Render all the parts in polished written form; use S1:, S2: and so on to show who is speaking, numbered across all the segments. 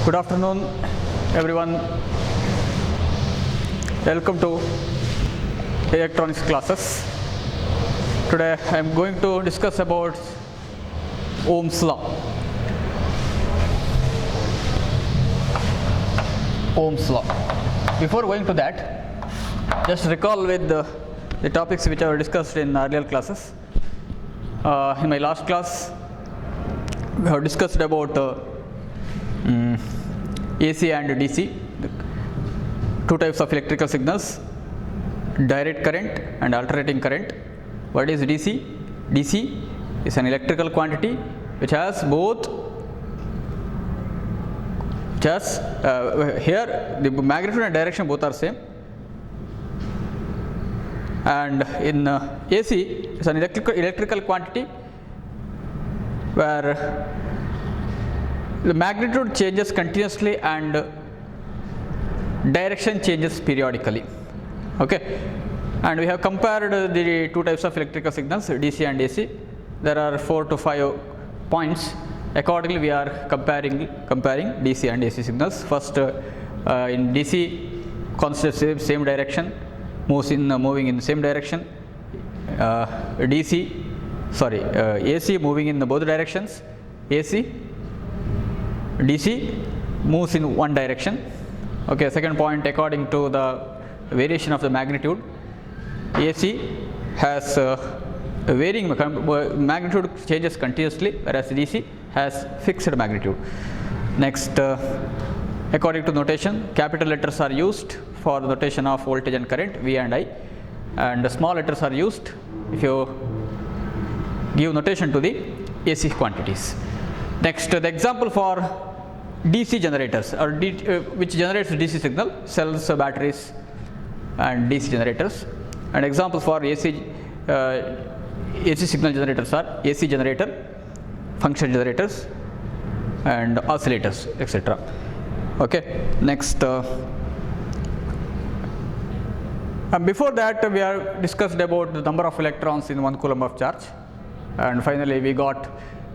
S1: Good afternoon, everyone. Welcome to electronics classes. Today I am going to discuss about Ohm's law. Ohm's law. Before going to that, just recall with the topics which I have discussed in earlier classes. In my last class, we have discussed about AC and DC, two types of electrical signals, direct current and alternating current. What is DC? DC is an electrical quantity which has both, here the magnitude and direction both are same, and in AC is an electrical quantity where the magnitude changes continuously and direction changes periodically. Okay, and we have compared the two types of electrical signals, DC and AC. There are 4 to 5 points. Accordingly, we are comparing DC and AC signals. First, in DC, constant same direction, moving in the same direction. AC moving in both directions. DC moves in one direction. Okay, second point, according to the variation of the magnitude, AC has varying magnitude changes continuously, whereas DC has fixed magnitude. Next, according to notation, capital letters are used for the notation of voltage and current, V and I, and the small letters are used if you give notation to the AC quantities. Next, the example for DC generators, or which generates DC signal, cells, batteries and DC generators. And examples for AC signal generators are AC generator, function generators and oscillators, etc. Okay, next, and before that we have discussed about the number of electrons in 1 coulomb of charge, and finally we got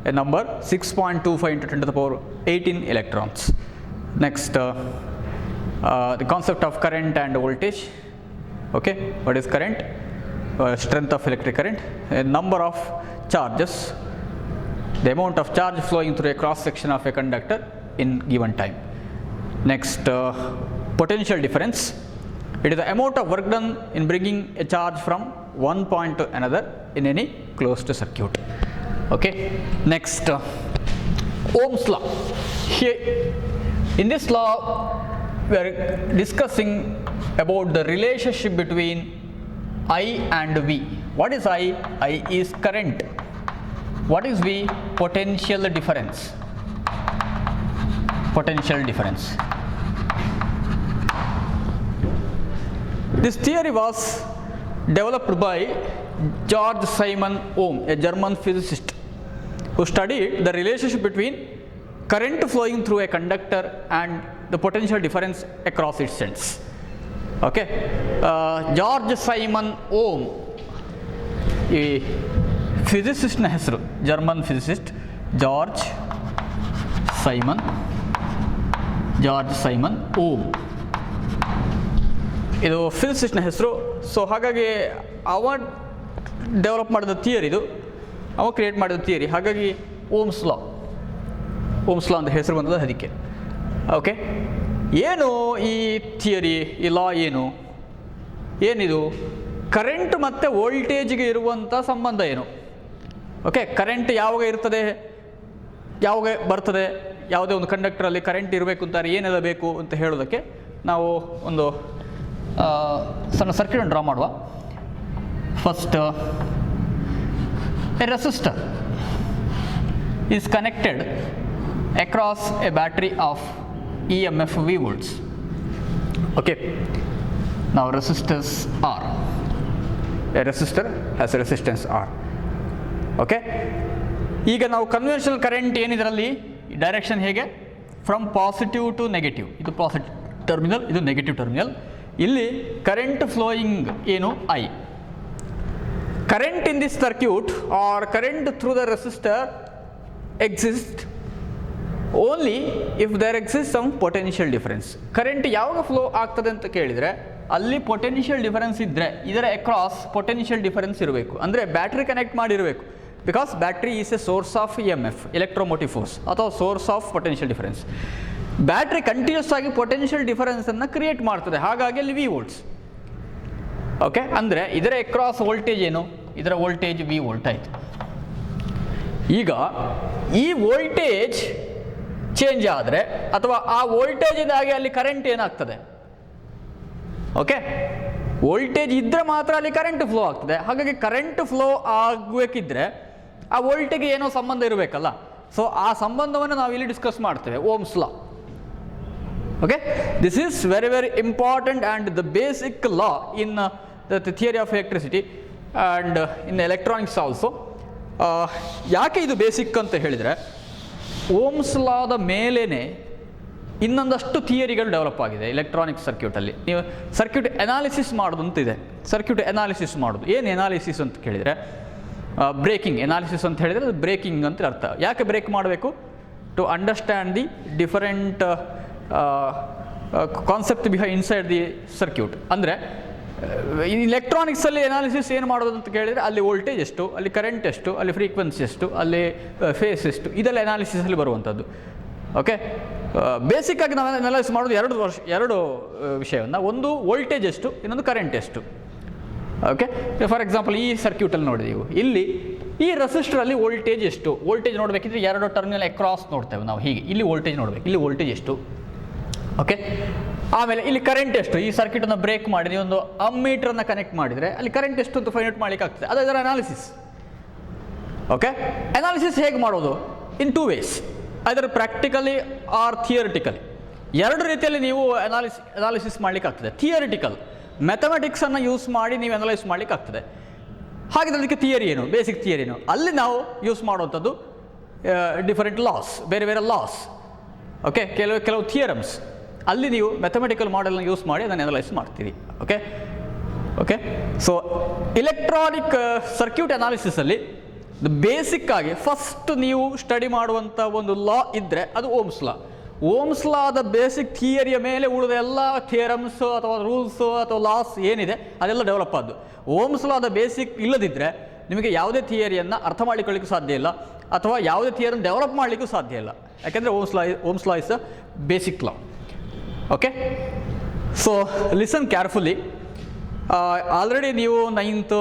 S1: a number 6.25 into 10 to the power 18 electrons. Next, the concept of current and voltage. Okay, what is current? Strength of electric current, a number of charges, the amount of charge flowing through a cross section of a conductor in given time. Next, potential difference. It is the amount of work done in bringing a charge from one point to another in any closed circuit. Okay, next, Ohm's law. Here in this law we are discussing about the relationship between I and V. What is I? I is current. What is V? Potential difference. Potential difference. This theory was developed by George Simon Ohm, a German physicist, who studied the relationship between current flowing through a conductor and the potential difference across its ends. Okay, George Simon Ohm, a physicist na hesaru, German physicist George Simon Ohm. ಇದು ಫಿಸಿಸಿಸ್ಟ್ನ ಹೆಸರು. So ಹಾಗಾಗಿ ಅವ develop ಮಾಡಿದ theory ಇದು, ಅವ create ಮಾಡಿದ theory. ಹಾಗಾಗಿ Ohm's law ಅಂತ ಹೆಸರು ಬಂದದ್ದು ಅದಕ್ಕೆ. ಓಕೆ, ಏನು ಈ ಥಿಯರಿ, ಈ ಲಾ ಏನಿದು? ಕರೆಂಟ್ ಮತ್ತು ವೋಲ್ಟೇಜ್ಗೆ ಇರುವಂಥ ಸಂಬಂಧ ಏನು? ಓಕೆ, ಕರೆಂಟ್ ಯಾವಾಗ ಇರ್ತದೆ, ಯಾವಾಗ ಬರ್ತದೆ, ಯಾವುದೇ ಒಂದು ಕಂಡಕ್ಟರಲ್ಲಿ ಕರೆಂಟ್ ಇರಬೇಕು ಅಂತಾರೆ, ಏನೆಲ್ಲ ಬೇಕು ಅಂತ ಹೇಳೋದಕ್ಕೆ ನಾವು ಒಂದು ಸಣ್ಣ ಸರ್ಕ್ಯೂಟ್ ಡ್ರಾ ಮಾಡುವ. First, a resistor is connected across a battery of EMF V volts. Okay, now resistors R. A resistor has a resistance R. Okay, ಈಗ ನಾವು ಕನ್ವೆನ್ಷನಲ್ ಕರೆಂಟ್ ಏನಿದರಲ್ಲಿ ಡೈರೆಕ್ಷನ್ ಹೇಗೆ, ಫ್ರಮ್ ಪಾಸಿಟಿವ್ ಟು ನೆಗೆಟಿವ್. ಇದು positive terminal, ಇದು negative terminal. ಇಲ್ಲಿ current flowing ಏನು? I. Current in this circuit or current through the resistor exists only if there exist some potential difference. Current ಯಾವಾಗ flow ಆಗ್ತದೆ ಅಂತ ಕೇಳಿದರೆ ಅಲ್ಲಿ ಪೊಟೆನ್ಷಿಯಲ್ ಡಿಫರೆನ್ಸ್ ಇದ್ದರೆ ಇದರ ಅಕ್ರಾಸ್ ಪೊಟೆನ್ಷಿಯಲ್ ಡಿಫರೆನ್ಸ್ ಇರಬೇಕು, ಅಂದರೆ ಬ್ಯಾಟ್ರಿ ಕನೆಕ್ಟ್ ಮಾಡಿರಬೇಕು. Because battery is a source of EMF, electromotive force, ಅಥವಾ source of potential difference. Battery continuous ಆಗಿ ಪೊಟೆನ್ಷಿಯಲ್ ಡಿಫರೆನ್ಸನ್ನು ಕ್ರಿಯೇಟ್ ಮಾಡ್ತದೆ, ಹಾಗಾಗಿ ಅಲ್ಲಿ V ವೋಲ್ಟ್ಸ್. ಓಕೆ, ಅಂದರೆ ಇದರ ಅಕ್ರಾಸ್ ವೋಲ್ಟೇಜ್ ಏನು? ಇದರ ವೋಲ್ಟೇಜ್ V ವೋಲ್ಟ್ ಆಯಿತು. ಈಗ ಈ ವೋಲ್ಟೇಜ್ ಚೇಂಜ್ ಆದರೆ ಅಥವಾ ಆ ವೋಲ್ಟೇಜಿಂದಾಗಿ ಅಲ್ಲಿ ಕರೆಂಟ್ ಏನಾಗ್ತದೆ? ಓಕೆ, ವೋಲ್ಟೇಜ್ ಇದ್ದರೆ ಮಾತ್ರ ಅಲ್ಲಿ ಕರೆಂಟ್ ಫ್ಲೋ ಆಗ್ತದೆ. ಹಾಗಾಗಿ ಕರೆಂಟ್ ಫ್ಲೋ ಆಗಬೇಕಿದ್ರೆ ಆ ವೋಲ್ಟೇಜ್ಗೆ ಏನೋ ಸಂಬಂಧ ಇರಬೇಕಲ್ಲ. ಸೊ ಆ ಸಂಬಂಧವನ್ನು ನಾವು ಇಲ್ಲಿ ಡಿಸ್ಕಸ್ ಮಾಡ್ತೇವೆ, Ohm's law. Okay, this is very very important and the basic law in the theory of electricity and in electronics also. ಯಾಕೆ ಇದು ಬೇಸಿಕ್ ಅಂತ ಹೇಳಿದರೆ, ಓಮ್ಸ್ ಲಾದ ಮೇಲೇ ಇನ್ನೊಂದಷ್ಟು ಥಿಯರಿಗಳು ಡೆವಲಪ್ ಆಗಿದೆ ಎಲೆಕ್ಟ್ರಾನಿಕ್ ಸರ್ಕ್ಯೂಟಲ್ಲಿ. ನೀವು ಸರ್ಕ್ಯೂಟ್ ಎನಾಲಿಸಿಸ್ ಮಾಡೋದು ಅಂತಿದೆ. ಸರ್ಕ್ಯೂಟ್ ಎನಾಲಿಸಿಸ್ ಮಾಡೋದು ಏನು ಎನಾಲಿಸಿಸ್ ಅಂತ ಕೇಳಿದರೆ, ಬ್ರೇಕಿಂಗ್ ಎನಾಲಿಸಿಸ್ ಅಂತ ಹೇಳಿದರೆ ಅದು ಬ್ರೇಕಿಂಗ್ ಅಂತ ಅರ್ಥ. ಯಾಕೆ ಬ್ರೇಕ್ ಮಾಡಬೇಕು? To understand the different concept inside the circuit. ಅಂದರೆ ಇಲೆಕ್ಟ್ರಾನಿಕ್ಸಲ್ಲಿ ಎನಾಲಿಸಿಸ್ ಏನು ಮಾಡೋದು ಅಂತ ಕೇಳಿದರೆ ಅಲ್ಲಿ ವೋಲ್ಟೇಜ್ ಎಷ್ಟು, ಅಲ್ಲಿ ಕರೆಂಟ್ ಎಷ್ಟು, ಅಲ್ಲಿ ಫ್ರೀಕ್ವೆನ್ಸಿ ಎಷ್ಟು, ಅಲ್ಲಿ ಫೇಸ್ ಎಷ್ಟು, ಇದೆಲ್ಲ ಎನಾಲಿಸಿಸಲ್ಲಿ ಬರುವಂಥದ್ದು. ಓಕೆ, ಬೇಸಿಕ್ಕಾಗಿ ನಾವು ಅನಾಲಿಸಿಸ್ ಮಾಡೋದು ಎರಡು ವಿಷಯವನ್ನು. ಒಂದು ವೋಲ್ಟೇಜ್ ಎಷ್ಟು, ಇನ್ನೊಂದು ಕರೆಂಟ್ ಎಷ್ಟು. ಓಕೆ, ಫಾರ್ ಎಕ್ಸಾಂಪಲ್ ಈ ಸರ್ಕ್ಯೂಟಲ್ಲಿ ನೋಡಿದೆವು, ಇಲ್ಲಿ ಈ ರೆಸಿಸ್ಟರಲ್ಲಿ ವೋಲ್ಟೇಜ್ ಎಷ್ಟು. ವೋಲ್ಟೇಜ್ ನೋಡಬೇಕಿದ್ರೆ ಎರಡು ಟರ್ಮಿನಲ್ ಅಕ್ರಾಸ್ ನೋಡ್ತೇವೆ ನಾವು. ಹೀಗೆ ಇಲ್ಲಿ ವೋಲ್ಟೇಜ್ ನೋಡಬೇಕು, ಇಲ್ಲಿ ವೋಲ್ಟೇಜ್ ಎಷ್ಟು. ಓಕೆ, ಆಮೇಲೆ ಇಲ್ಲಿ ಕರೆಂಟ್ ಎಷ್ಟು. ಈ ಸರ್ಕ್ಯೂಟನ್ನು ಬ್ರೇಕ್ ಮಾಡಿ ನೀವು ಒಂದು ಅಮ್ಮೀಟರನ್ನು ಕನೆಕ್ಟ್ ಮಾಡಿದರೆ ಅಲ್ಲಿ ಕರೆಂಟ್ ಎಷ್ಟು ಅಂತ ಫೈಂಡ್ ಔಟ್ ಮಾಡಲಿಕ್ಕೆ ಆಗ್ತದೆ. ಅದು ಇದರ ಅನಾಲಿಸಿಸ್. ಓಕೆ, ಅನಾಲಿಸಿಸ್ ಹೇಗೆ ಮಾಡೋದು? ಇನ್ 2 ways, ಐದರ್ ಪ್ರಾಕ್ಟಿಕಲಿ ಆರ್ ಥಿಯರಿಟಿಕಲಿ. ಎರಡು ರೀತಿಯಲ್ಲಿ ನೀವು ಅನಾಲಿಸಿಸ್ ಮಾಡಲಿಕ್ಕೆ ಆಗ್ತದೆ. ಥಿಯರಿಟಿಕಲ್, ಮ್ಯಾಥಮೆಟಿಕ್ಸನ್ನು ಯೂಸ್ ಮಾಡಿ ನೀವು ಅನಲೈಸ್ ಮಾಡಲಿಕ್ಕೆ ಆಗ್ತದೆ. ಹಾಗಿದ್ರೆ ಅದಕ್ಕೆ ಥಿಯರಿ ಏನು, ಬೇಸಿಕ್ ಥಿಯರಿ ಏನು? ಅಲ್ಲಿ ನಾವು ಯೂಸ್ ಮಾಡುವಂಥದ್ದು ಡಿಫರೆಂಟ್ ಲಾಸ್, ಬೇರೆ ಬೇರೆ ಲಾಸ್. ಓಕೆ, ಕೆಲವು ಥಿಯರಮ್ಸ್, ಅಲ್ಲಿ ನೀವು ಮ್ಯಾಥಮೆಟಿಕಲ್ ಮಾಡೆಲ್ನ ಯೂಸ್ ಮಾಡಿ ಅದನ್ನು ಅನಲೈಸ್ ಮಾಡ್ತೀರಿ. Okay okay so electronic circuit ಅನಾಲಿಸಿಸಲ್ಲಿ ಬೇಸಿಕ್ ಆಗಿ ಫಸ್ಟ್ ನೀವು ಸ್ಟಡಿ ಮಾಡುವಂಥ ಒಂದು ಲಾ ಇದ್ದರೆ ಅದು ಓಮ್ಸ್ ಲಾ. ಓಮ್ಸ್ ಲಾದ ಬೇಸಿಕ್ ಥಿಯರಿಯ ಮೇಲೆ ಉಳಿದ ಎಲ್ಲ ಥಿಯರಮ್ಸ್ ಅಥವಾ ರೂಲ್ಸ್ ಅಥವಾ ಲಾಸ್ ಏನಿದೆ ಅದೆಲ್ಲ ಡೆವಲಪ್ ಆದ್ದು. ಓಮ್ಸ್ ಲಾದ ಬೇಸಿಕ್ ಇಲ್ಲದಿದ್ದರೆ ನಿಮಗೆ ಯಾವುದೇ ಥಿಯರಿಯನ್ನು ಅರ್ಥ ಮಾಡಿಕೊಳ್ಳಿಕ್ಕೂ ಸಾಧ್ಯ ಇಲ್ಲ, ಅಥವಾ ಯಾವುದೇ ಥಿಯರಿಯನ್ನು ಡೆವಲಪ್ ಮಾಡಲಿಕ್ಕೂ ಸಾಧ್ಯ ಇಲ್ಲ. ಯಾಕೆಂದರೆ Ohm's law is a basic law. Okay, so listen carefully. Already ನೀವು 9th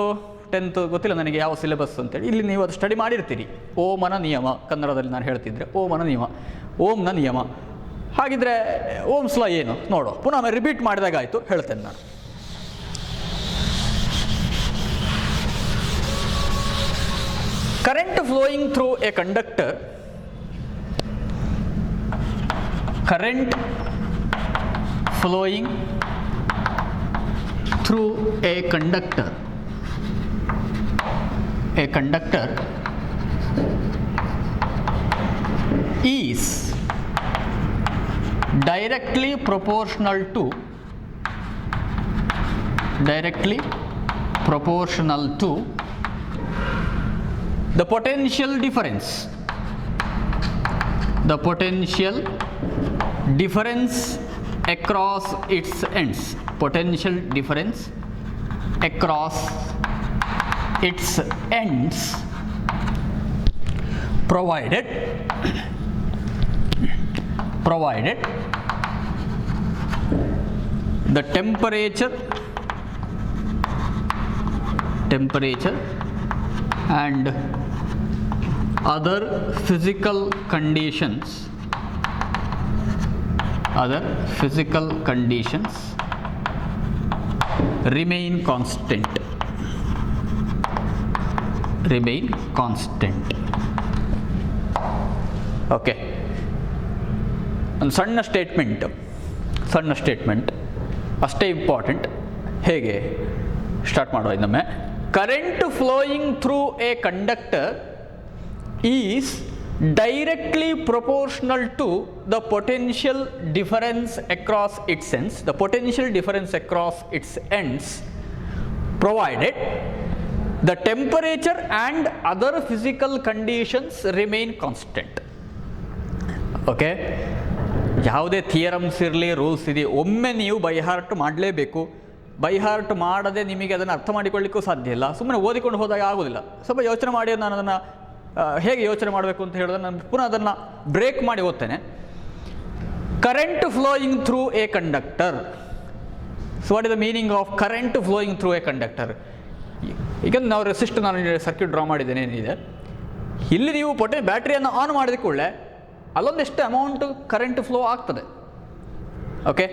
S1: 10th ಗೊತ್ತಿಲ್ಲ ನನಗೆ ಯಾವ ಸಿಲೆಬಸ್ ಅಂತೇಳಿ, ಇಲ್ಲಿ ನೀವು ಅದು ಸ್ಟಡಿ ಮಾಡಿರ್ತೀರಿ. ಓಮನ ನಿಯಮ, ಕನ್ನಡದಲ್ಲಿ ನಾನು ಹೇಳ್ತಿದ್ರೆ ಓಮನ ನಿಯಮ, ಓಮ್ನ ನಿಯಮ. ಹಾಗಿದ್ರೆ ಓಮ್ಸ್ ಲಾ ಏನು ನೋಡೋ, ಪುನಃ ರಿಪೀಟ್ ಮಾಡಿದಾಗ ಆಯಿತು, ಹೇಳ್ತೇನೆ ನಾನು. Current flowing through a conductor, current flowing through a conductor is directly proportional to the potential difference across its ends, potential difference across its ends, provided the temperature and other physical conditions remain constant. Okay, ಒಂದು ಸಣ್ಣ statement ಅಷ್ಟೇ important. ಹೇಗೆ start ಮಾಡುವ ಇನ್ನೊಮ್ಮೆ. Current flowing through a conductor is directly proportional to the potential difference across its ends, provided the temperature and other physical conditions remain constant. Okay, ಯಾವುದೇ theorems ಇರಲಿ, rules ಇದೆ, ಒಮ್ಮೆ ನೀವು ಬೈ ಹಾರ್ಟ್ ಮಾಡಲೇಬೇಕು. By heart ಮಾಡದೆ ನಿಮಗೆ ಅದನ್ನು ಅರ್ಥ ಮಾಡಿಕೊಳ್ಳಿಕ್ಕೂ ಸಾಧ್ಯ ಇಲ್ಲ. ಸುಮ್ಮನೆ ಓದಿಕೊಂಡು ಹೋದಾಗ ಆಗೋದಿಲ್ಲ. ಸ್ವಲ್ಪ ಯೋಚನೆ ಮಾಡಿ ನಾನು ಅದನ್ನು ಹೇಗೆ ಯೋಚನೆ ಮಾಡಬೇಕು ಅಂತ ಹೇಳಿದ್ರೆ ನಾನು ಪುನಃ ಅದನ್ನು ಬ್ರೇಕ್ ಮಾಡಿ ಓದ್ತೇನೆ. Current flowing through a conductor. So what is the meaning of current flowing through a conductor? ಈಗ ನಾವು ರೆಸಿಸ್ಟ್, ನಾನು ಸರ್ಕ್ಯೂಟ್ ಡ್ರಾ ಮಾಡಿದ್ದೇನೆ ಏನಿದೆ, ಇಲ್ಲಿ ನೀವು ಬ್ಯಾಟ್ರಿಯನ್ನು ಆನ್ ಮಾಡಿದ ಕೂಡಲೇ ಅಲ್ಲೊಂದೆಷ್ಟು ಅಮೌಂಟ್ ಕರೆಂಟ್ ಫ್ಲೋ ಆಗ್ತದೆ. ಓಕೆ,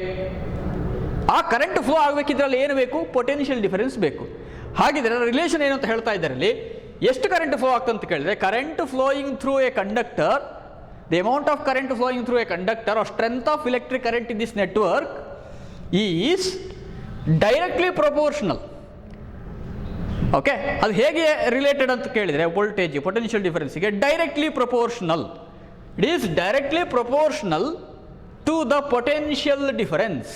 S1: ಆ ಕರೆಂಟ್ ಫ್ಲೋ ಆಗಬೇಕಿದ್ರಲ್ಲಿ ಏನು ಬೇಕು? ಪೊಟೆನ್ಷಿಯಲ್ ಡಿಫರೆನ್ಸ್ ಬೇಕು. ಹಾಗಿದ್ರೆ ರಿಲೇಷನ್ ಏನು ಅಂತ ಹೇಳ್ತಾ ಇದ್ದಾರೆ ಇಲ್ಲಿ, ಎಷ್ಟು ಕರೆಂಟ್ ಫ್ಲೋ ಆಗ್ತದೆ ಅಂತ ಕೇಳಿದ್ರೆ, current flowing through a conductor, the amount of current flowing through a conductor or strength of electric current in this network is directly proportional. Okay, ಅದು ಹೇಗೆ ರಿಲೇಟೆಡ್ ಅಂತ ಕೇಳಿದರೆ ವೋಲ್ಟೇಜ್ ಪೊಟೆನ್ಷಿಯಲ್ ಡಿಫರೆನ್ಸ್ಗೆ directly proportional. It is directly proportional to the potential difference.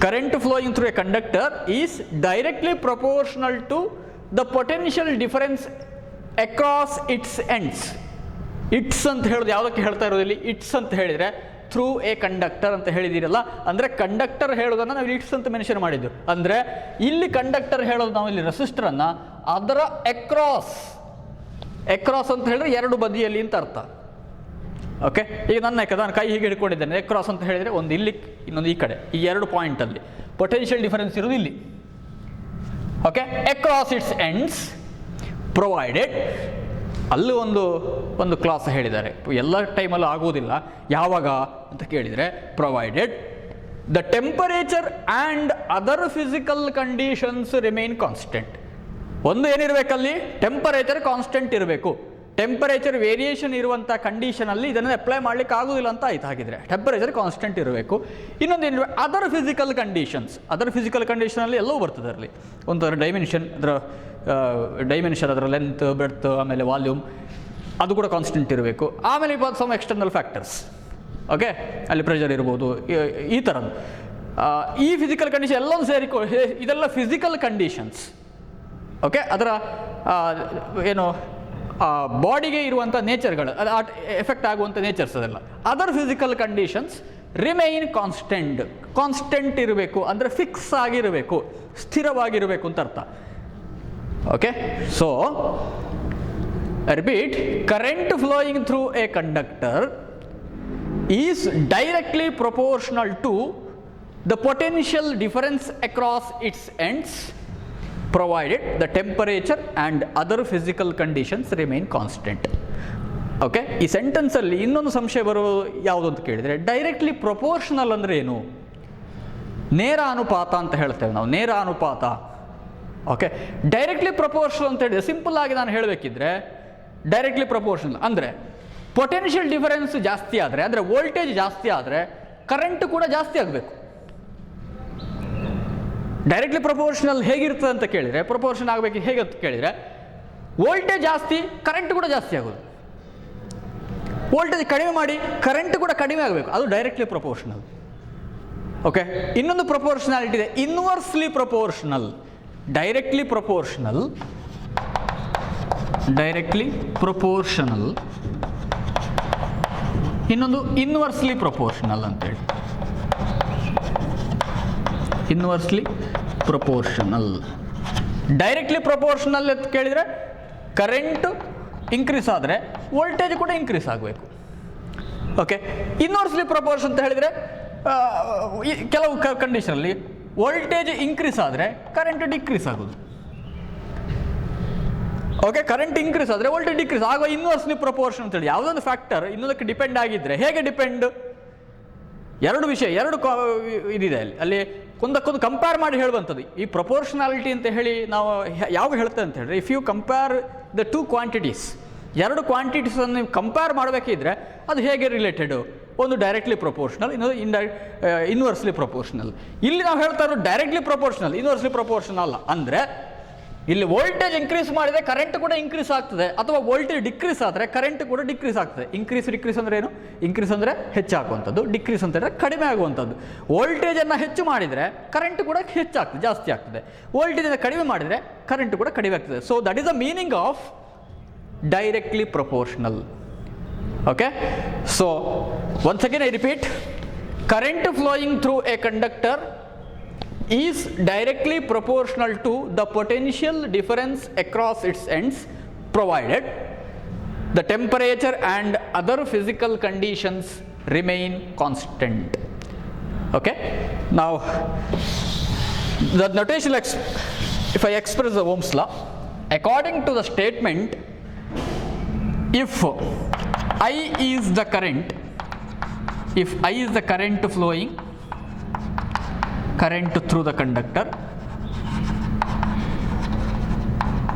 S1: Current flowing through a conductor is directly proportional to the potential difference across its ends. Its ಅಂತ ಹೇಳೋದು ಯಾವುದಕ್ಕೆ ಹೇಳ್ತಾ ಇರೋದಿಲ್ಲಿ? It's ಅಂತ ಹೇಳಿದರೆ ಥ್ರೂ ಎ ಕಂಡಕ್ಟರ್ ಅಂತ ಹೇಳಿದಿರಲ್ಲ, ಅಂದರೆ conductor ಹೇಳೋದನ್ನು ನಾವು ಇಟ್ಸ್ ಅಂತ ಮೆನ್ಷನ್ ಮಾಡಿದ್ದು. ಅಂದರೆ ಇಲ್ಲಿ ಕಂಡಕ್ಟರ್ ಹೇಳೋದು ನಾವು ಇಲ್ಲಿ ರೆಸಿಸ್ಟರನ್ನು ಅದರ ಎಕ್ರಾಸ್ ಅಂತ ಹೇಳಿದ್ರೆ ಎರಡು ಬದಿಯಲ್ಲಿ ಅಂತ ಅರ್ಥ. ಓಕೆ, ಈಗ ನಾನು ಕೈ ಹೀಗೆ ಹಿಡ್ಕೊಂಡಿದ್ದೇನೆ, ಎಕ್ರಾಸ್ ಅಂತ ಹೇಳಿದರೆ ಒಂದು ಇಲ್ಲಿ, ಇನ್ನೊಂದು ಈ ಕಡೆ, ಈ ಎರಡು ಪಾಯಿಂಟಲ್ಲಿ ಪೊಟೆನ್ಷಿಯಲ್ ಡಿಫರೆನ್ಸ್ ಇರೋದು ಇಲ್ಲಿ. Okay, across its ends provided. ಅಲ್ಲೂ ಒಂದು ಕ್ಲಾಸ್ ಹೇಳಿದ್ದಾರೆ, ಎಲ್ಲ ಟೈಮಲ್ಲೂ ಆಗುವುದಿಲ್ಲ. ಯಾವಾಗ ಅಂತ ಕೇಳಿದರೆ, provided the temperature and other physical conditions remain constant. ಒಂದು ಏನಿರಬೇಕಲ್ಲಿ? ಟೆಂಪರೇಚರ್ ಕಾನ್ಸ್ಟೆಂಟ್ ಇರಬೇಕು. ಟೆಂಪರೇಚರ್ ವೇರಿಯೇಷನ್ ಇರುವಂಥ ಕಂಡೀಷನಲ್ಲಿ ಇದನ್ನು ಅಪ್ಲೈ ಮಾಡಲಿಕ್ಕೆ ಆಗೋದಿಲ್ಲ ಅಂತ ಆಯ್ತು. ಹಾಗಿದ್ರೆ ಟೆಂಪರೇಚರ್ ಕಾನ್ಸ್ಟೆಂಟ್ ಇರಬೇಕು. ಇನ್ನೊಂದು ಏನು? Other physical conditions. Other physical ಕಂಡೀಷನಲ್ಲಿ ಎಲ್ಲವೂ ಬರ್ತದೆ ಅದರಲ್ಲಿ. ಒಂಥರ ಡೈಮೆನ್ಷನ್, ಅದರ ಲೆಂತ್, ಬ್ರೆಡ್ತ್, ಆಮೇಲೆ ವಾಲ್ಯೂಮ್, ಅದು ಕೂಡ ಕಾನ್ಸ್ಟೆಂಟ್ ಇರಬೇಕು. ಆಮೇಲೆ ಇವಾಗ ಸಮ್ ಎಕ್ಸ್ಟರ್ನಲ್ ಫ್ಯಾಕ್ಟರ್ಸ್. ಓಕೆ, ಅಲ್ಲಿ ಪ್ರೆಷರ್ ಇರ್ಬೋದು, ಈ ಥರದ್ದು. ಈ ಫಿಸಿಕಲ್ ಕಂಡೀಷನ್ ಎಲ್ಲವೂ ಇದೆಲ್ಲ ಫಿಸಿಕಲ್ ಕಂಡೀಷನ್ಸ್. ಓಕೆ, ಅದರ ಏನು ಬಾಡಿಗೆ ಇರುವಂಥ ನೇಚರ್ಗಳು, ಅದು ಎಫೆಕ್ಟ್ ಆಗುವಂಥ ನೇಚರ್ಸ್ ಅದೆಲ್ಲ. Other physical conditions remain constant ಇರಬೇಕು, ಅಂದರೆ ಫಿಕ್ಸ್ ಆಗಿರಬೇಕು, ಸ್ಥಿರವಾಗಿರಬೇಕು ಅಂತ ಅರ್ಥ. Okay, so repeat, current flowing through a conductor is directly proportional to the potential difference across its ends provided the temperature and other physical conditions remain constant. Okay, ಈ ಸೆಂಟೆನ್ಸಲ್ಲಿ ಇನ್ನೊಂದು ಸಂಶಯ ಬರೋದು ಯಾವುದು ಅಂತ ಕೇಳಿದರೆ, ಡೈರೆಕ್ಟ್ಲಿ ಪ್ರೊಪೋರ್ಷನಲ್ ಅಂದರೆ ಏನು? ನೇರ ಅನುಪಾತ ಅಂತ ಹೇಳ್ತೇವೆ ನಾವು, ನೇರ ಅನುಪಾತ. ಓಕೆ, ಡೈರೆಕ್ಟ್ಲಿ ಪ್ರೊಪೋರ್ಷನಲ್ ಅಂತ ಹೇಳಿದರೆ ಸಿಂಪಲ್ ಆಗಿ ನಾನು ಹೇಳಬೇಕಿದ್ರೆ, ಡೈರೆಕ್ಟ್ಲಿ ಪ್ರೊಪೋರ್ಷನಲ್ ಅಂದರೆ ಪೊಟೆನ್ಷಿಯಲ್ ಡಿಫರೆನ್ಸ್ ಜಾಸ್ತಿ ಆದರೆ, ಅಂದರೆ ವೋಲ್ಟೇಜ್ ಜಾಸ್ತಿ ಆದರೆ ಕರೆಂಟ್ ಕೂಡ ಜಾಸ್ತಿ ಆಗಬೇಕು. ಡೈರೆಕ್ಟ್ಲಿ ಪ್ರೊಪೋರ್ಷನಲ್ ಹೇಗಿರ್ತದೆ ಅಂತ ಕೇಳಿದರೆ, ಪ್ರೊಪೋರ್ಷನ್ ಆಗಬೇಕು ಹೇಗೆ ಅಂತ ಕೇಳಿದರೆ, ವೋಲ್ಟೇಜ್ ಜಾಸ್ತಿ, ಕರೆಂಟ್ ಕೂಡ ಜಾಸ್ತಿ ಆಗೋದು. ವೋಲ್ಟೇಜ್ ಕಡಿಮೆ ಮಾಡಿ ಕರೆಂಟ್ ಕೂಡ ಕಡಿಮೆ ಆಗಬೇಕು, ಅದು ಡೈರೆಕ್ಟ್ಲಿ ಪ್ರೊಪೋರ್ಷನಲ್. ಓಕೆ, ಇನ್ನೊಂದು ಪ್ರೊಪೋರ್ಷನಾಲಿಟಿ ಇದೆ, ಇನ್ವರ್ಸ್ಲಿ ಪ್ರೊಪೋರ್ಷನಲ್. ಡೈರೆಕ್ಟ್ಲಿ ಪ್ರೊಪೋರ್ಷನಲ್, ಇನ್ನೊಂದು ಇನ್ವರ್ಸ್ಲಿ ಪ್ರೊಪೋರ್ಷನಲ್ ಅಂತೇಳಿ. Inversely proportional. ಡೈರೆಕ್ಟ್ಲಿ ಪ್ರೊಪೋರ್ಷನಲ್ ಅಂತ ಕೇಳಿದರೆ ಕರೆಂಟು ಇನ್ಕ್ರೀಸ್ ಆದರೆ ವೋಲ್ಟೇಜ್ ಕೂಡ ಇನ್ಕ್ರೀಸ್ ಆಗಬೇಕು. ಓಕೆ, ಇನ್ವರ್ಸ್ಲಿ ಪ್ರೊಪೋರ್ಷನ್ ಅಂತ ಹೇಳಿದರೆ ಕೆಲವು ಕಂಡೀಷನಲ್ಲಿ ವೋಲ್ಟೇಜ್ ಇನ್ಕ್ರೀಸ್ ಆದರೆ ಕರೆಂಟ್ ಡಿಕ್ರೀಸ್ ಆಗೋದು. ಓಕೆ, ಕರೆಂಟ್ ಇನ್ಕ್ರೀಸ್ ಆದರೆ ವೋಲ್ಟೇಜ್ ಡಿಕ್ರೀಸ್ ಆಗ ಇನ್ವರ್ಸ್ಲಿ ಪ್ರೊಪೋರ್ಷನ್ ಅಂತೇಳಿ. ಯಾವುದೊಂದು ಫ್ಯಾಕ್ಟರ್ ಇನ್ನೊಂದಕ್ಕೆ ಡಿಪೆಂಡ್ ಆಗಿದ್ದರೆ ಹೇಗೆ ಡಿಪೆಂಡ್? ಎರಡು ವಿಷಯ, ಇದಿದೆ ಅಲ್ಲಿ ಒಂದಕ್ಕೊಂದು ಕಂಪೇರ್ ಮಾಡಿ ಹೇಳುವಂಥದ್ದು. ಈ ಪ್ರೊಪೋರ್ಷನಾಲಿಟಿ ಅಂತ ಹೇಳಿ ನಾವು ಯಾವ ಹೇಳ್ತೇವೆ ಅಂತ ಹೇಳಿದ್ರೆ, if you compare the two quantities, ಎರಡು ಕ್ವಾಂಟಿಟೀಸನ್ನು ನೀವು ಕಂಪೇರ್ ಮಾಡಬೇಕಿದ್ರೆ ಅದು ಹೇಗೆ ರಿಲೇಟೆಡು? ಒಂದು ಡೈರೆಕ್ಟ್ಲಿ ಪ್ರೊಪೋರ್ಷನಲ್, ಇನ್ನೊಂದು ಇನ್ವರ್ಸ್ಲಿ ಪ್ರೊಪೋರ್ಷನಲ್. ಇಲ್ಲಿ ನಾವು ಹೇಳ್ತಾ ಇರೋದು ಡೈರೆಕ್ಟ್ಲಿ ಪ್ರೊಪೋರ್ಷನಲ್, ಇನ್ವರ್ಸ್ಲಿ ಪ್ರೊಪೋರ್ಷನಲ್ ಅಲ್ಲ. ಅಂದರೆ ಇಲ್ಲಿ ವೋಲ್ಟೇಜ್ ಇನ್ಕ್ರೀಸ್ ಮಾಡಿದರೆ ಕರೆಂಟ್ ಕೂಡ ಇನ್ಕ್ರೀಸ್ ಆಗ್ತದೆ, ಅಥವಾ ವೋಲ್ಟೇಜ್ ಡಿಕ್ರೀಸ್ ಆದರೆ ಕರೆಂಟ್ ಕೂಡ ಡಿಕ್ರೀಸ್ ಆಗ್ತದೆ. ಡಿಕ್ರೀಸ್ ಅಂದರೆ ಏನು? ಇನ್ಕ್ರೀಸ್ ಅಂದರೆ ಹೆಚ್ಚಾಗುವಂಥದ್ದು, ಡಿಕ್ರೀಸ್ ಅಂತ ಹೇಳಿದ್ರೆ ಕಡಿಮೆ ಆಗುವಂಥದ್ದು. ವೋಲ್ಟೇಜನ್ನು ಹೆಚ್ಚು ಮಾಡಿದರೆ ಕರೆಂಟ್ ಕೂಡ ಹೆಚ್ಚಾಗ್ತದೆ, ಜಾಸ್ತಿ ಆಗ್ತದೆ. ವೋಲ್ಟೇಜನ್ನು ಕಡಿಮೆ ಮಾಡಿದರೆ ಕರೆಂಟ್ ಕೂಡ ಕಡಿಮೆ ಆಗ್ತದೆ. So that is the meaning of directly proportional. Okay, so once again I repeat, current flowing through a conductor is directly proportional to the potential difference across its ends, provided the temperature and other physical conditions remain constant. Okay, now the notation, if I express the Ohm's law, according to the statement, if I is the current, if I is the current flowing, current through the conductor,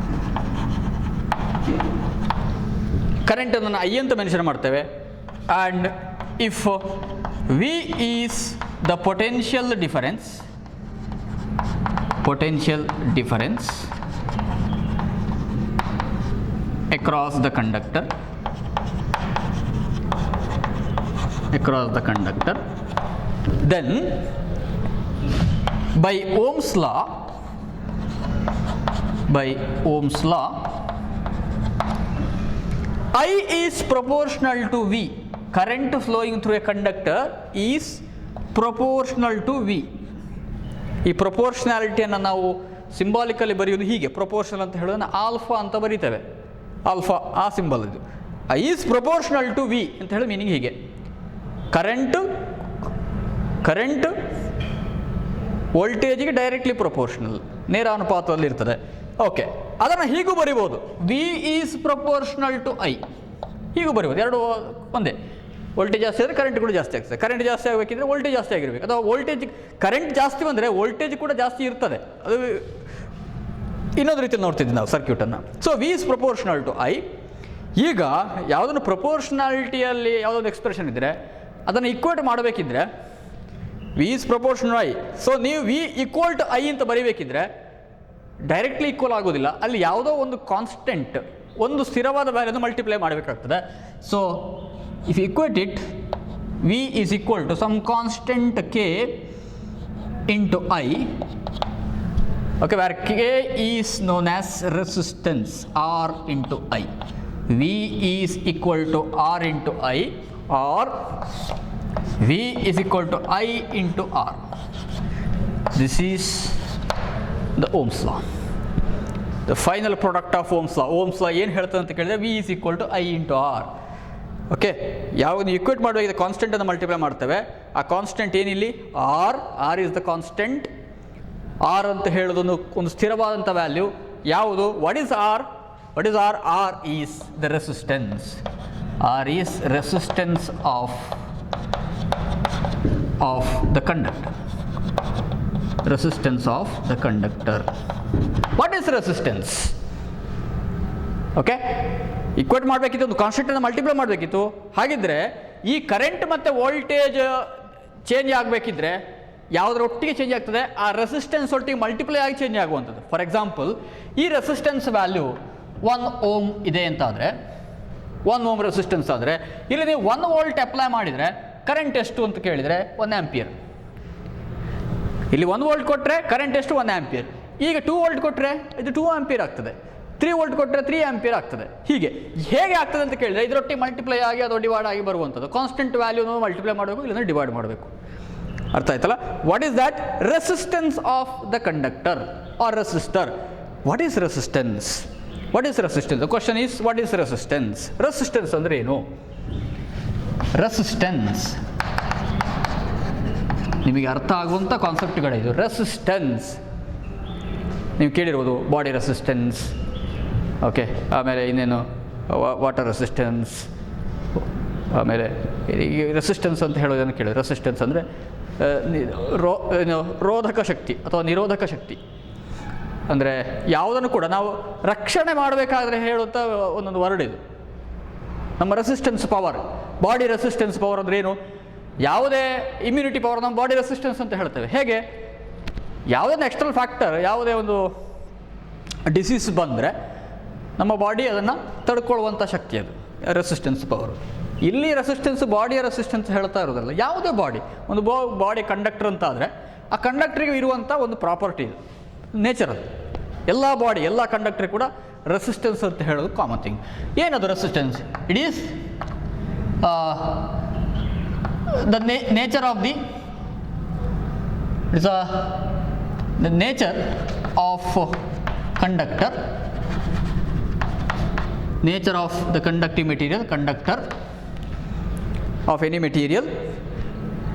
S1: current ಅನ್ನು I ಅಂತ mention ಮಾಡ್ತೇವೆ, and if V is the potential difference across the conductor, then by Ohm's law, I is proportional to V. Current flowing through a conductor is proportional to V. ಈ ಪ್ರೊಪೋರ್ಷನಾಲಿಟಿಯನ್ನು ನಾವು symbolically ಬರೆಯೋದು ಹೀಗೆ, proportional ಅಂತ ಹೇಳೋದನ್ನು alpha ಅಂತ ಬರೀತೇವೆ. Alpha ಆ symbol ಇದು. I is proportional to V ಅಂತ ಹೇಳೋ ಮೀನಿಂಗ್ ಹೀಗೆ. ಕರೆಂಟ್ ವೋಲ್ಟೇಜ್ಗೆ ಡೈರೆಕ್ಟ್ಲಿ ಪ್ರೊಪೋರ್ಷನಲ್, ನೇರ ಅನುಪಾತದಲ್ಲಿ ಇರ್ತದೆ. ಓಕೆ, ಅದನ್ನು ಹೀಗೂ ಬರಿಬೋದು, V is proportional to I, ಹೀಗೂ ಬರಿಬೋದು. ಎರಡು ಒಂದೇ. ವೋಲ್ಟೇಜ್ ಜಾಸ್ತಿ ಆದರೆ ಕರೆಂಟ್ ಕೂಡ ಜಾಸ್ತಿ ಆಗ್ತದೆ. ಕರೆಂಟ್ ಜಾಸ್ತಿ ಆಗಬೇಕಿದ್ರೆ ವೋಲ್ಟೇಜ್ ಜಾಸ್ತಿ ಆಗಿರಬೇಕು, ಅಥವಾ ವೋಲ್ಟೇಜ್ ಕರೆಂಟ್ ಜಾಸ್ತಿ ಬಂದರೆ ವೋಲ್ಟೇಜ್ ಕೂಡ ಜಾಸ್ತಿ ಇರ್ತದೆ. ಅದು ಇನ್ನೊಂದು ರೀತಿಯಲ್ಲಿ ನೋಡ್ತಿದ್ವಿ ನಾವು ಸರ್ಕ್ಯೂಟನ್ನು. So V is proportional to I. ಈಗ ಯಾವುದನ್ನು ಪ್ರೊಪೋರ್ಷನಾಲಿಟಿಯಲ್ಲಿ ಯಾವುದೊಂದು ಎಕ್ಸ್ಪ್ರೆಷನ್ ಇದ್ದರೆ ಅದನ್ನು ಈಕ್ವೇಟ್ ಮಾಡಬೇಕಿದ್ರೆ V is proportional I. So ನೀವು ವಿ ಈಕ್ವಲ್ ಟು ಐ ಅಂತ ಬರೀಬೇಕಿದ್ರೆ ಡೈರೆಕ್ಟ್ಲಿ ಈಕ್ವಲ್ ಆಗೋದಿಲ್ಲ, ಅಲ್ಲಿ ಯಾವುದೋ ಒಂದು ಕಾನ್ಸ್ಟೆಂಟ್, ಒಂದು ಸ್ಥಿರವಾದ ವ್ಯಾಲ್ಯೂನ ಮಲ್ಟಿಪ್ಲೈ ಮಾಡಬೇಕಾಗ್ತದೆ. So if you equate it, V is equal to some constant K into I, okay, where K is known as resistance, R into I. V is equal to R into I, or V is equal to I into R. This is the Ohm's law, the final product of Ohm's law. Ohm's law ಏನು ಹೇಳ್ತದೆ ಅಂತ ಕೇಳಿದ್ರೆ V is equal to I into R. Okay, ಯಾವುದು equate ಮಾಡಬೇಕಿದೆ ಕಾನ್ಸ್ಟೆಂಟನ್ನು multiply ಮಾಡ್ತೇವೆ. ಆ constant ಏನಿಲ್ಲಿ R is the constant. R ಅಂತ ಹೇಳೋದೊಂದು ಒಂದು ಸ್ಥಿರವಾದಂಥ ವ್ಯಾಲ್ಯೂ. ಯಾವುದು? What is R? R is the resistance. R is resistance of the conductor. What is resistance? Okay, equate ಮಾಡಬೇಕಿತ್ತು, ಒಂದು ಕಾನ್ಸ್ಟೆಂಟನ್ನು ಮಲ್ಟಿಪ್ಲೈ ಮಾಡಬೇಕಿತ್ತು. ಹಾಗಿದ್ರೆ ಈ ಕರೆಂಟ್ ಮತ್ತು ವೋಲ್ಟೇಜ್ ಚೇಂಜ್ ಆಗಬೇಕಿದ್ರೆ ಯಾವುದರೊಟ್ಟಿಗೆ ಚೇಂಜ್ ಆಗ್ತದೆ? ಆ ರೆಸಿಸ್ಟೆನ್ಸ್ ಒಟ್ಟಿಗೆ ಮಲ್ಟಿಪ್ಲೈ ಆಗಿ ಚೇಂಜ್ ಆಗುವಂಥದ್ದು. ಫಾರ್ ಎಕ್ಸಾಂಪಲ್, ಈ ರೆಸಿಸ್ಟೆನ್ಸ್ ವ್ಯಾಲ್ಯೂ 1 ಓಮ್ ಇದೆ ಅಂತ ಆದರೆ, 1 ಓಮ್ ರೆಸಿಸ್ಟೆನ್ಸ್ ಆದರೆ, ಇಲ್ಲಿ ನೀವು 1 ವೋಲ್ಟ್ ಅಪ್ಲೈ ಮಾಡಿದರೆ ಕರೆಂಟ್ ಎಷ್ಟು ಅಂತ ಕೇಳಿದರೆ 1 ಆಂಪಿಯರ್. ಇಲ್ಲಿ 1 ವೋಲ್ಟ್ ಕೊಟ್ಟರೆ ಕರೆಂಟ್ ಎಷ್ಟು? 1 ಆಂಪಿಯರ್. ಈಗ 2 ವೋಲ್ಟ್ ಕೊಟ್ಟರೆ ಇದು 2 ಆಂಪಿಯರ್ ಆಗ್ತದೆ. 3 ವೋಲ್ಟ್ ಕೊಟ್ಟರೆ 3 ಆಂಪಿಯರ್ ಆಗ್ತದೆ. ಹೀಗೆ ಹೇಗೆ ಆಗ್ತದೆ ಅಂತ ಕೇಳಿದರೆ ಇದರೊಟ್ಟಿಗೆ ಮಲ್ಟಿಪ್ಲೈ ಆಗಿ ಅದು ಡಿವೈಡ್ ಆಗಿ ಬರುವಂಥದ್ದು. ಕಾನ್ಸ್ಟೆಂಟ್ ವ್ಯಾಲ್ಯೂನು ಮಲ್ಟಿಪ್ಲೈ ಮಾಡಬೇಕು, ಇಲ್ಲಾಂದರೆ ಡಿವೈಡ್ ಮಾಡಬೇಕು. ಅರ್ಥ ಆಯ್ತಲ್ಲ? What is that? Resistance of the conductor or resistor. What is resistance? The question is what is resistance? Resistance ಅಂದರೆ ಏನು? ರೆಸಿಸ್ಟೆನ್ಸ್ ನಿಮಗೆ ಅರ್ಥ ಆಗುವಂಥ ಕಾನ್ಸೆಪ್ಟ್ಗಳಿದು. ರೆಸಿಸ್ಟೆನ್ಸ್ ನೀವು ಕೇಳಿರ್ಬೋದು, ಬಾಡಿ ರೆಸಿಸ್ಟೆನ್ಸ್, ಓಕೆ, ಆಮೇಲೆ ಇನ್ನೇನು ವಾಟರ್ ರೆಸಿಸ್ಟೆನ್ಸ್, ಆಮೇಲೆ ರೆಸಿಸ್ಟೆನ್ಸ್ ಅಂತ ಹೇಳೋದನ್ನು ಕೇಳಿ. ರೆಸಿಸ್ಟೆನ್ಸ್ ಅಂದರೆ ರೋಧಕ ಶಕ್ತಿ ಅಥವಾ ನಿರೋಧಕ ಶಕ್ತಿ. ಅಂದರೆ ಯಾವುದನ್ನು ಕೂಡ ನಾವು ರಕ್ಷಣೆ ಮಾಡಬೇಕಾದ್ರೆ ಹೇಳುವಂಥ ಒಂದೊಂದು ವರ್ಡ್ ಇದು. ನಮ್ಮ resistance power, body resistance power ಅಂದರೆ ಏನು? ಯಾವುದೇ ಇಮ್ಯುನಿಟಿ ಪವರ್ ನಮ್ಮ ಬಾಡಿ ರೆಸಿಸ್ಟೆನ್ಸ್ ಅಂತ ಹೇಳ್ತೇವೆ. ಹೇಗೆ? ಯಾವುದೇ ಎಕ್ಸ್ಟರ್ನಲ್ ಫ್ಯಾಕ್ಟರ್, ಯಾವುದೇ ಒಂದು ಡಿಸೀಸ್ ಬಂದರೆ ನಮ್ಮ ಬಾಡಿ ಅದನ್ನು ತಡ್ಕೊಳ್ಳುವಂಥ ಶಕ್ತಿ, ಅದು ರೆಸಿಸ್ಟೆನ್ಸ್ ಪವರು. ಇಲ್ಲಿ ರೆಸಿಸ್ಟೆನ್ಸ್ ಬಾಡಿಯ ರೆಸಿಸ್ಟೆನ್ಸ್ ಹೇಳ್ತಾ ಇರೋದಲ್ಲ, ಯಾವುದೇ ಬಾಡಿ, ಒಂದು ಬಾಡಿ ಕಂಡಕ್ಟರ್ ಅಂತ ಆದರೆ ಆ ಕಂಡಕ್ಟರಿಗೆ ಇರುವಂಥ ಒಂದು ಪ್ರಾಪರ್ಟಿ ಇದು, ನೇಚರ್ ಅದು. ಎಲ್ಲ ಬಾಡಿ, ಎಲ್ಲ ಕಂಡಕ್ಟರ್ ಕೂಡ ರೆಸಿಸ್ಟೆನ್ಸ್ ಅಂತ ಹೇಳೋದು ಕಾಮನ್ ಥಿಂಗ್. ಏನದು resistance? It is the nature of the nature of conductor, nature of the conductive material, conductor of any material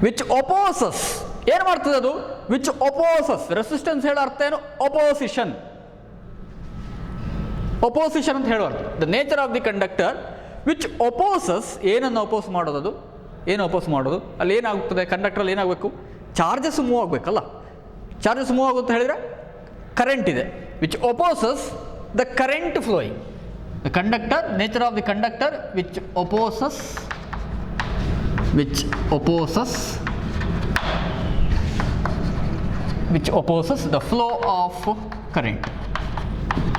S1: which opposes, ಏನು ಮಾಡ್ತದೆ ಅದು, which opposes, ರೆಸಿಸ್ಟೆನ್ಸ್ ಹೇಳೋ ಅರ್ಥ ಏನು, opposition ಅಂತ ಹೇಳುವಂಥ the nature of the conductor which opposes, ಏನನ್ನು oppose ಮಾಡೋದು, ಅದು ಏನು ಅಪೋಸ್ ಮಾಡೋದು, ಅಲ್ಲಿ ಏನಾಗ್ತದೆ, ಕಂಡಕ್ಟರಲ್ಲಿ ಏನಾಗಬೇಕು, ಚಾರ್ಜಸ್ ಮೂವ್ ಆಗಬೇಕಲ್ಲ, ಚಾರ್ಜಸ್ ಮೂವ್ ಆಗುತ್ತೆ ಹೇಳಿದರೆ ಕರೆಂಟ್ ಇದೆ, which opposes the current flowing, the conductor, nature of the conductor which opposes the flow of current,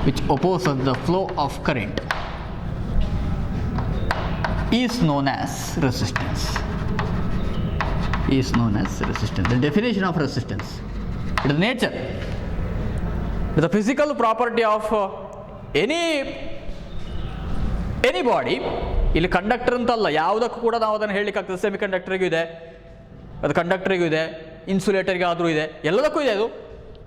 S1: which opposes the flow of current is known as resistance. The definition of resistance, it is nature, the physical property of any body. ಇಲ್ಲಿ conductor ಅಂತಲ್ಲ, ಯಾವುದಕ್ಕೂ ಕೂಡ ನಾವು ಅದನ್ನು ಹೇಳಲಿಕ್ಕಾಗ್ತದೆ. Semi ಕಂಡಕ್ಟರಿಗೂ ಇದೆ, ಅದು ಕಂಡಕ್ಟರಿಗೂ ಇದೆ, ಇನ್ಸುಲೇಟರ್ಗೆ ಆದರೂ ಇದೆ, ಎಲ್ಲದಕ್ಕೂ ಇದೆ ಅದು.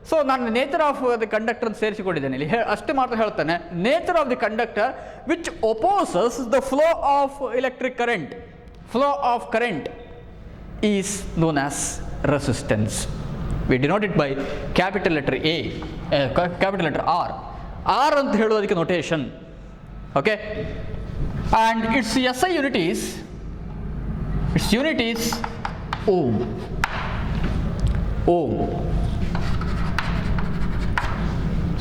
S1: ಸೊ ನಾನು ನೇಚರ್ ಆಫ್ ದಿ ಕಂಡಕ್ಟರ್ ಅಂತ ಸೇರಿಸಿಕೊಂಡಿದ್ದೇನೆ ಇಲ್ಲಿ, ಅಷ್ಟೇ ಮಾತ್ರ ಹೇಳ್ತಾನೆ. Nature of the conductor which opposes the flow of electric current, flow of current is known as resistance. We denote it by capital letter A, capital letter R. R ಅಂತ ಹೇಳೋದಕ್ಕೆ notation. Okay, and its SI unit is ohm.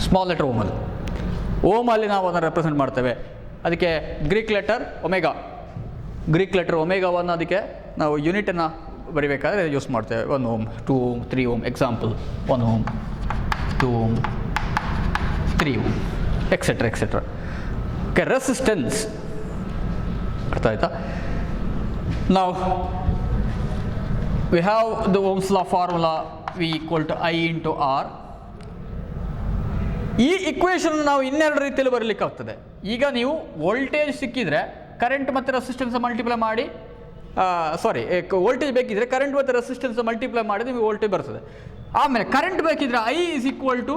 S1: Small letter ohm ಅಲ್ಲಿ, ಓಮಲ್ಲಿ ನಾವು ಅದನ್ನು represent ಮಾಡ್ತೇವೆ. ಅದಕ್ಕೆ Greek letter ಒಮೆಗಾವನ್ನು ಅದಕ್ಕೆ ನಾವು ಯೂನಿಟನ್ನು ಬರಿಬೇಕಾದ್ರೆ ಯೂಸ್ ಮಾಡ್ತೇವೆ. 1 ohm, 2 ohm, 3 ohm. Example 1 ohm, 2 ohm, 3 ohm, etcetera. Okay, resistance ಅರ್ಥ ಆಯ್ತಾ? ನಾವು we have the Ohm's law formula V equal to I into R. ಈ ಇಕ್ವೇಷನ್ ನಾವು ಇನ್ನೆರಡು ರೀತಿಯಲ್ಲಿ ಬರಲಿಕ್ಕಾಗ್ತದೆ. ಈಗ ನೀವು ವೋಲ್ಟೇಜ್ ಸಿಕ್ಕಿದರೆ ಕರೆಂಟ್ ಮತ್ತು ರೆಸಿಸ್ಟೆನ್ಸ್ ಮಲ್ಟಿಪ್ಲೈ ಮಾಡಿ, ವೋಲ್ಟೇಜ್ ಬೇಕಿದ್ರೆ ಕರೆಂಟ್ ಮತ್ತು ರೆಸಿಸ್ಟೆನ್ಸ್ ಮಲ್ಟಿಪ್ಲೈ ಮಾಡಿ ನಿಮಗೆ ವೋಲ್ಟೇಜ್ ಬರ್ತದೆ. ಆಮೇಲೆ ಕರೆಂಟ್ ಬೇಕಿದ್ರೆ I is equal to,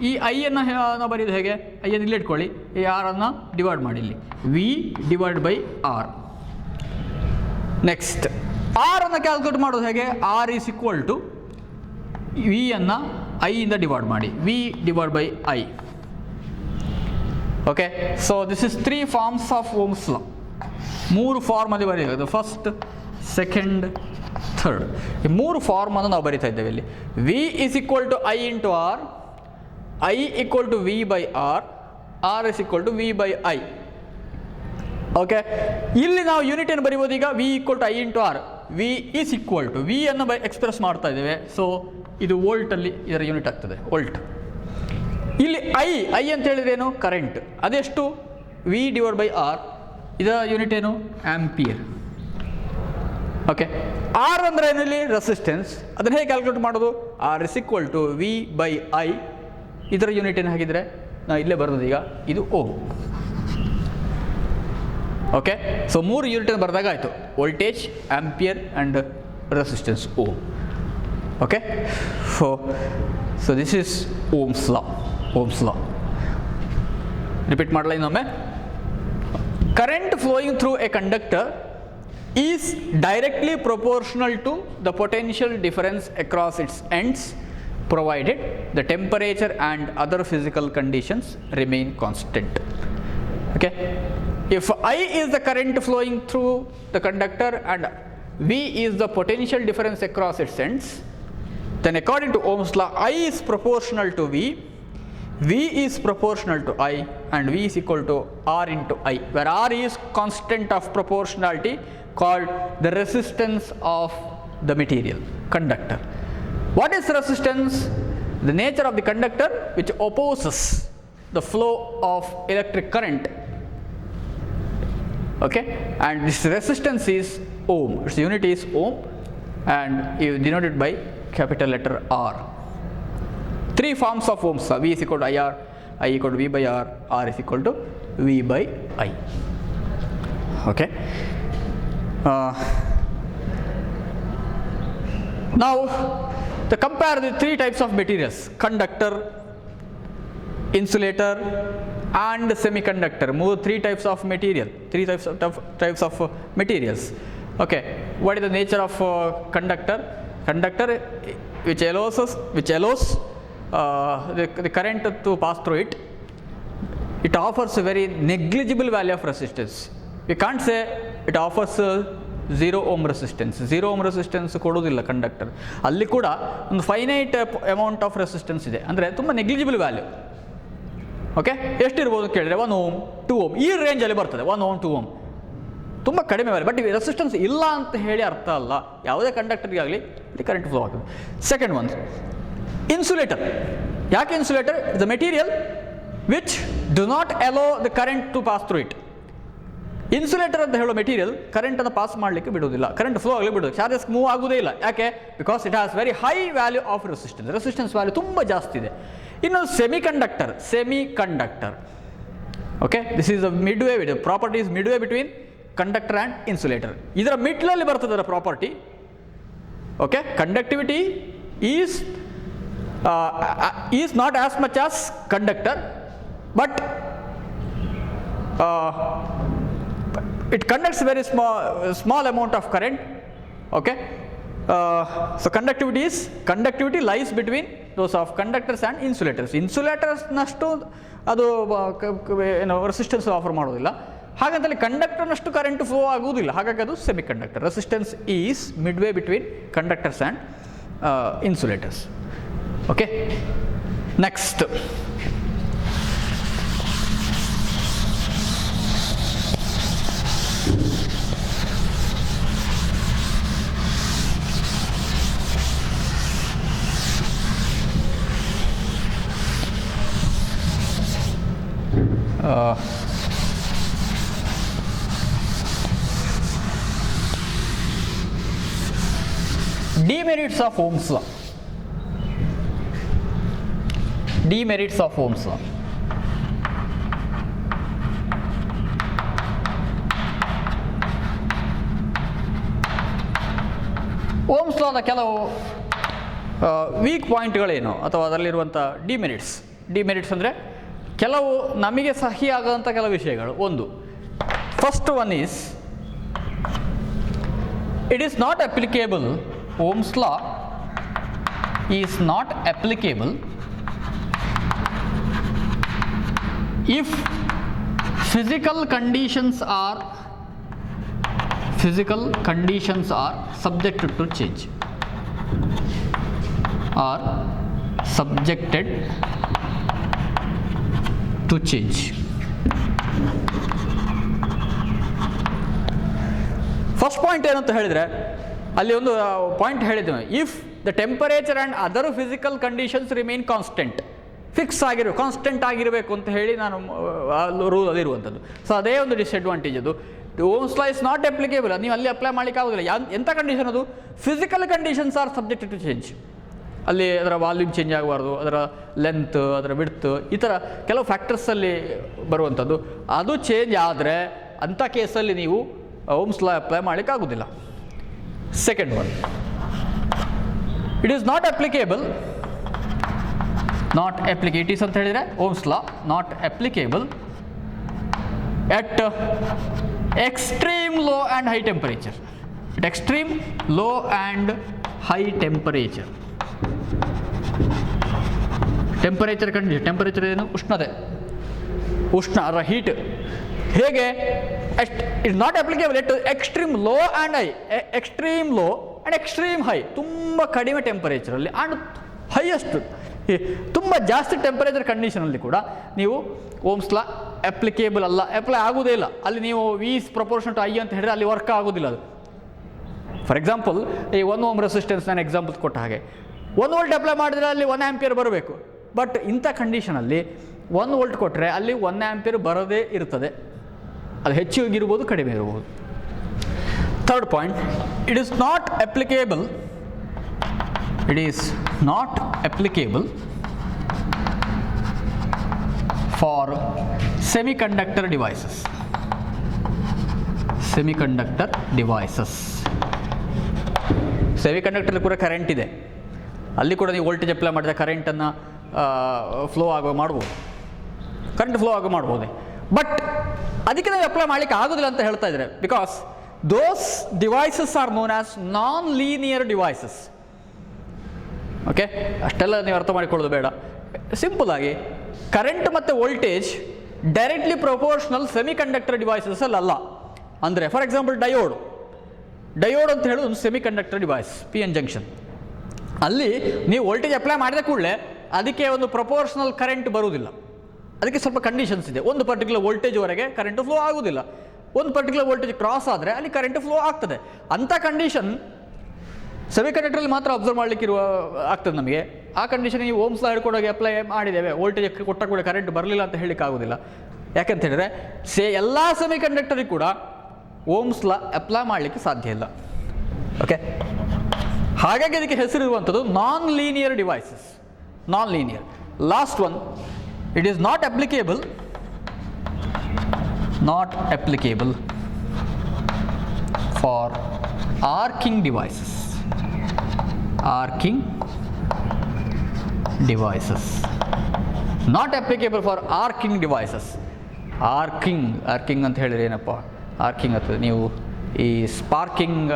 S1: ಈ ಐಯನ್ನು ನಾವು ಬರೆಯೋದು ಹೇಗೆ, ಐಯನ್ನು ಇಲ್ಲಿ ಇಟ್ಕೊಳ್ಳಿ, ಈ ಆರನ್ನು ಡಿವೈಡ್ ಮಾಡಿ ಇಲ್ಲಿ, V divide by R. Next ಆರನ್ನು ಕ್ಯಾಲ್ಕುಲೇಟ್ ಮಾಡೋದು ಹೇಗೆ, R is equal to ವಿಯನ್ನು ಐಯಿಂದ ಡಿವೈಡ್ ಮಾಡಿ, V divide by I. Okay, so this is 3 forms of ohm's law. 3 ಫಾರ್ಮಲ್ಲಿ ಬರೆಯೋದು, ಫಸ್ಟ್, ಸೆಕೆಂಡ್, ಥರ್ಡ್. ಈ 3 ಫಾರ್ಮನ್ನು ನಾವು ಬರಿತಾ ಇದ್ದೇವೆ ಇಲ್ಲಿ. V is equal to I into R, I equal to V by R, R is equal to V by I. Okay, ಇಲ್ಲಿ ನಾವು unit ಏನು ಬರಿಬೋದು ಈಗ, V equal to I into R. V is equal to, V ಅನ್ನು express ಮಾಡ್ತಾ ಇದ್ದೇವೆ. So ಇದು ವೋಲ್ಟಲ್ಲಿ ಇದರ ಯೂನಿಟ್ ಆಗ್ತದೆ, ವೋಲ್ಟ್. ಇಲ್ಲಿ ಐ ಅಂತ ಹೇಳಿದ್ರೆ ಏನು, ಕರೆಂಟ್. ಅದೆಷ್ಟು, V ಡಿವೈಡ್ ಬೈ R. ಇದರ ಯೂನಿಟ್ ಏನು, ಆಂಪಿಯರ್. ಓಕೆ, R ಅಂದರೆ ಏನು, ಇಲ್ಲಿ ರೆಸಿಸ್ಟೆನ್ಸ್. ಅದನ್ನು ಹೇಗೆ ಕ್ಯಾಲ್ಕುಲೇಟ್ ಮಾಡೋದು, R is equal to V by I. ಇದರ ಯೂನಿಟ್ ಏನು ಹಾಗಿದ್ರೆ ನಾವು ಇಲ್ಲೇ ಬರೋದು ಈಗ, ಇದು ಓಮ್. ಓಕೆ, ಸೊ 3 ಯೂನಿಟನ್ನು ಬರೆದಾಗ ಆಯಿತು, voltage, ampere and resistance, ohm. Okay, so this is Ohm's law. Repeat ಮಾಡಲ ಇನ್ನೊಮ್ಮೆ. Current flowing through a conductor is directly proportional to the potential difference across its ends, provided the temperature and other physical conditions remain constant. Okay, if I is the current flowing through the conductor and V is the potential difference across its ends, then according to Ohm's law, I is proportional to V, V is proportional to I, and V is equal to R into I, where R is constant of proportionality called the resistance of the material, conductor. What is resistance? The nature of the conductor which opposes the flow of electric current. Okay, and this resistance is ohm. Its unit is ohm, and you denote it by capital letter R. 3 forms of ohms. V is equal to IR, I equal to V by R, R is equal to V by I. Okay, Now to compare the three types of materials: conductor, insulator and semiconductor. Three types of material, types of materials. Okay, what is the nature of conductor? Conductor which allows the current to pass through it. It offers a very negligible value of resistance. We can't say it offers 0 ohm resistance. 0 ohm resistance ಕೊಡೋದಿಲ್ಲ conductor. ಅಲ್ಲಿ ಕೂಡ ಒಂದು finite amount of resistance ಇದೆ, ಅಂದರೆ ತುಂಬ negligible value. Okay, ಎಷ್ಟಿರ್ಬೋದು ಕೇಳಿದ್ರೆ 1 ohm 2 ohm ಈ ರೇಂಜಲ್ಲಿ ಬರ್ತದೆ. 1 ohm 2 ohm ತುಂಬ ಕಡಿಮೆ ವ್ಯಾಲ್ಯೂ. ಬಟ್ ರೆಸಿಸ್ಟೆನ್ಸ್ ಇಲ್ಲ ಅಂತ ಹೇಳಿ ಅರ್ಥ ಅಲ್ಲ. ಯಾವುದೇ ಕಂಡಕ್ಟರ್ಗೆ ಆಗಲಿ ಇಲ್ಲಿ ಕರೆಂಟ್ ಫ್ಲೋ ಆಗ್ತದೆ. Second one, insulator. ಯಾಕೆ insulator? The material which do not allow the current to pass through it. Insulator ಅಂತ ಹೇಳೋ ಮೆಟೀರಿಯಲ್ ಕರೆಂಟನ್ನು ಪಾಸ್ ಮಾಡಲಿಕ್ಕೆ ಬಿಡೋದಿಲ್ಲ, ಕರೆಂಟ್ ಫ್ಲೋ ಆಗಲಿ ಬಿಡೋದು, ಚಾರ್ಜಸ್ ಮೂವ್ ಆಗೋದೇ ಇಲ್ಲ. ಯಾಕೆ? Because it has very high value of resistance value ತುಂಬ ಜಾಸ್ತಿ ಇದೆ. ಇನ್ನು semiconductor. Okay, this is the midway with property is midway between conductor and insulator. ಇದರ ಮಿಡ್ಲಲ್ಲಿ ಬರ್ತದೆ ಅದರ property. Okay, conductivity is not as much as conductor, but it conducts very small amount of current. Okay, so conductivity lies between those of conductors and insulators. Insulators ನಷ್ಟು ಅದು resistance offer ಮಾಡೋದಿಲ್ಲ, ಹಾಗಂತಲ್ಲಿ ಕಂಡಕ್ಟರ್ನಷ್ಟು current flow ಆಗುವುದಿಲ್ಲ. ಹಾಗಾಗಿ ಅದು semiconductor. Resistance is midway between conductors and insulators. Okay, next demerits of Ohm's law. Demerits of Ohm's law. Ohm's ಲಾದ ಕೆಲವು weak ಪಾಯಿಂಟ್ಗಳೇನು ಅಥವಾ ಅದರಲ್ಲಿರುವಂಥ demerits ಅಂದರೆ ಕೆಲವು ನಮಗೆ ಸಹಿ ಆಗೋಂಥ ಕೆಲವು ವಿಷಯಗಳು. ಒಂದು, first one is it is not applicable. Ohm's law is not applicable if physical conditions are subjected to change, first point ಏನಂತ ಹೇಳಿದರೆ, ಅಲ್ಲಿ ಒಂದು ಪಾಯಿಂಟ್ ಹೇಳಿದ್ದೇವೆ, if the temperature and other physical conditions remain constant, constant ಆಗಿರಬೇಕು ಅಂತ ಹೇಳಿ ನಾನು rule ಅದಿರುವಂಥದ್ದು. So ಅದೇ ಒಂದು ಡಿಸ್ಅಡ್ವಾಂಟೇಜ್ ಅದು. Ohm's law is not applicable. ನೀವು ಅಲ್ಲಿ ಅಪ್ಲೈ ಮಾಡಲಿಕ್ಕೆ ಆಗೋದಿಲ್ಲ. ಎಂಥ ಕಂಡೀಷನ್ ಅದು? Physical conditions are subjected to change. ಅಲ್ಲಿ ಅದರ ವಾಲ್ಯೂಮ್ ಚೇಂಜ್ ಆಗಬಾರ್ದು, ಅದರ ಲೆಂತ್, ಅದರ ವಿಡ್ತ್, ಈ ಥರ ಕೆಲವು ಫ್ಯಾಕ್ಟರ್ಸಲ್ಲಿ ಬರುವಂಥದ್ದು. ಅದು ಚೇಂಜ್ ಆದರೆ ಅಂಥ ಕೇಸಲ್ಲಿ ನೀವು ಓಮ್ಸ್ ಲಾ ಅಪ್ಲೈ ಮಾಡಲಿಕ್ಕೆ ಆಗೋದಿಲ್ಲ. Second one, it is not applicable. It is ಅಂತ ಹೇಳಿದರೆ Ohm's law not applicable at extreme low and high temperature. Temperature condition. Temperature ಏನು? ಉಷ್ಣ ಅದರ ಹೀಟ್. ಹೇಗೆ? It's not applicable at extreme low and high. Extreme low and extreme high, ತುಂಬ ಕಡಿಮೆ ಟೆಂಪರೇಚರಲ್ಲಿ and highest ತುಂಬ ಜಾಸ್ತಿ ಟೆಂಪರೇಚರ್ ಕಂಡೀಷನಲ್ಲಿ ಕೂಡ ನೀವು ಓಮ್ಸ್ ಲಾ ಅಪ್ಲಿಕೇಬಲ್ ಅಲ್ಲ, ಅಪ್ಲೈ ಆಗೋದೇ ಇಲ್ಲ. ಅಲ್ಲಿ ನೀವು V is proportion to I ಅಂತ ಹೇಳಿದ್ರೆ ಅಲ್ಲಿ ವರ್ಕ್ ಆಗೋದಿಲ್ಲ ಅದು. ಫಾರ್ ಎಕ್ಸಾಂಪಲ್, ಈ 1 ohm ರೆಸಿಸ್ಟೆನ್ಸ್ ನಾನು ಎಕ್ಸಾಂಪಲ್ ಕೊಟ್ಟ ಹಾಗೆ 1 volt ಅಪ್ಲೈ ಮಾಡಿದ್ರೆ ಅಲ್ಲಿ 1 ಆಂಪಿಯರ್ ಬರಬೇಕು. ಬಟ್ ಇಂಥ ಕಂಡೀಷನಲ್ಲಿ 1 volt ಕೊಟ್ಟರೆ ಅಲ್ಲಿ 1 ಆಂಪಿಯರ್ ಬರದೇ ಇರ್ತದೆ. ಅದು ಹೆಚ್ಚಿಗಿರ್ಬೋದು, ಕಡಿಮೆ ಇರ್ಬೋದು. Third point, it is not applicable for semiconductor devices. Semiconductor devices. Semiconductor ಕೂಡ ಕರೆಂಟ್ ಇದೆ, ಅಲ್ಲಿ ಕೂಡ ನೀವು ವೋಲ್ಟೇಜ್ ಅಪ್ಲೈ ಮಾಡಿದ್ರೆ ಕರೆಂಟನ್ನು ಫ್ಲೋ ಮಾಡ್ಬೋದು, ಕರೆಂಟ್ ಫ್ಲೋ ಮಾಡ್ಬೋದು. ಬಟ್ ಅದಕ್ಕೆ ನಾವು ಅಪ್ಲೈ ಮಾಡಲಿಕ್ಕೆ ಆಗೋದಿಲ್ಲ ಅಂತ ಹೇಳ್ತಾ ಇದ್ದಾರೆ, because those devices R known as non linear devices. Okay, ಅಷ್ಟೆಲ್ಲ ನೀವು ಅರ್ಥ ಮಾಡಿಕೊಳ್ಳೋದು ಬೇಡ. ಸಿಂಪಲ್ ಆಗಿ ಕರೆಂಟ್ ಮತ್ತು voltage directly proportional semiconductor devices ಅಲ್ಲ. ಅಂದರೆ ಫಾರ್ ಎಕ್ಸಾಂಪಲ್ ಡಯೋಡ್ ಅಂತ ಹೇಳೋದು ಒಂದು semiconductor device, P N junction. ಅಲ್ಲಿ ನೀವು ವೋಲ್ಟೇಜ್ ಅಪ್ಲೈ ಮಾಡಿದ ಕೂಡಲೇ ಅದಕ್ಕೆ ಒಂದು ಪ್ರೊಪೋರ್ಷನಲ್ ಕರೆಂಟ್ ಬರುವುದಿಲ್ಲ, ಅದಕ್ಕೆ ಸ್ವಲ್ಪ ಕಂಡೀಷನ್ಸ್ ಇದೆ. ಒಂದು ಪರ್ಟಿಕ್ಯುಲರ್ ವೋಲ್ಟೇಜ್ವರೆಗೆ ಕರೆಂಟ್ ಫ್ಲೋ ಆಗೋದಿಲ್ಲ, ಒಂದು ಪರ್ಟಿಕ್ಯುಲರ್ ವೋಲ್ಟೇಜ್ ಕ್ರಾಸ್ ಆದರೆ ಅಲ್ಲಿ ಕರೆಂಟ್ ಫ್ಲೋ ಆಗ್ತದೆ. ಅಂಥ ಕಂಡೀಷನ್ ಸೆಮಿಕಂಡಕ್ಟರಲ್ಲಿ ಮಾತ್ರ ಅಬ್ಸರ್ವ್ ಮಾಡಲಿಕ್ಕೆ ಆಗ್ತದೆ ನಮಗೆ. ಆ ಕಂಡೀಷನ್ ನೀವು ಓಮ್ಸ್ ಲಾ ಹಿಡ್ಕೊಂಡೋಗಿ ಅಪ್ಲೈ ಮಾಡಿದ್ದೇವೆ, ವೋಲ್ಟೇಜ್ ಕೊಟ್ಟ ಕೂಡ ಕರೆಂಟ್ ಬರಲಿಲ್ಲ ಅಂತ ಹೇಳಲಿಕ್ಕೆ ಆಗೋದಿಲ್ಲ. ಯಾಕಂತ ಹೇಳಿದ್ರೆ ಎಲ್ಲ ಸೆಮಿಕಂಡಕ್ಟರಿಗೆ ಕೂಡ ಓಮ್ಸ್ ಲಾ ಅಪ್ಲೈ ಮಾಡಲಿಕ್ಕೆ ಸಾಧ್ಯ ಇಲ್ಲ. ಓಕೆ, ಹಾಗಾಗಿ ಅದಕ್ಕೆ ಹೆಸರಿರುವಂಥದ್ದು non linear devices. Non linear. Last one, it is not applicable for arcing devices. Not applicable for arcing devices. Arcing ಅಂತ ಹೇಳಿದ್ರೆ ಏನಪ್ಪ? ಆರ್ಕಿಂಗ್ ಅಥವಾ ನೀವು ಈ ಸ್ಪಾರ್ಕಿಂಗ್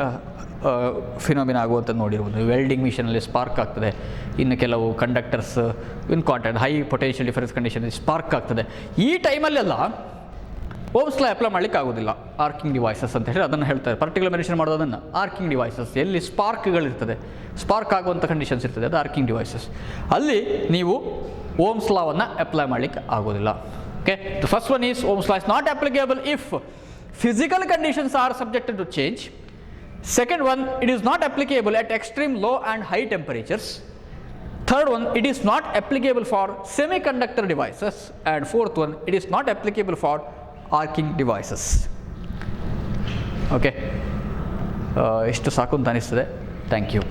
S1: ಫಿನೋಮಿನ ಆಗುವಂಥದ್ದು ನೋಡಿರ್ಬೋದು. ವೆಲ್ಡಿಂಗ್ ಮಿಷನಲ್ಲಿ ಸ್ಪಾರ್ಕ್ ಆಗ್ತದೆ, ಇನ್ನು ಕೆಲವು ಕಂಡಕ್ಟರ್ಸ್ ಇನ್ contact high potential difference condition spark ಆಗ್ತದೆ. ಈ ಟೈಮಲ್ಲೆಲ್ಲ ಓಮ್ಸ್ ಲಾ ಅಪ್ಲೈ ಮಾಡಲಿಕ್ಕೆ ಆಗೋದಿಲ್ಲ. ಆರ್ಕಿಂಗ್ ಡಿವೈಸಸ್ ಅಂತ ಹೇಳಿ ಅದನ್ನು ಹೇಳ್ತಾರೆ, ಪರ್ಟಿಕ್ಯುಲರ್ ಮೆನ್ಷನ್ ಮಾಡೋದನ್ನು ಆರ್ಕಿಂಗ್ ಡಿವೈಸಸ್. ಎಲ್ಲಿ ಸ್ಪಾರ್ಕ್ಗಳಿರ್ತದೆ, ಸ್ಪಾರ್ಕ್ ಆಗುವಂಥ ಕಂಡೀಷನ್ಸ್ ಇರ್ತದೆ, ಅದು ಆರ್ಕಿಂಗ್ ಡಿವೈಸಸ್. ಅಲ್ಲಿ ನೀವು ಓಮ್ಸ್ ಲಾವನ್ನು ಅಪ್ಲೈ ಮಾಡಲಿಕ್ಕೆ ಆಗೋದಿಲ್ಲ. Okay, the first one is Ohm's law is not applicable if physical conditions are subjected to change. Second one, it is not applicable at extreme low and high temperatures. Third one, it is not applicable for semiconductor devices. And fourth one, it is not applicable for arcing devices. Okay, ಇಷ್ಟು ಸಾಕು ಅಂತ ಅನಿಸ್ತದೆ. Thank you.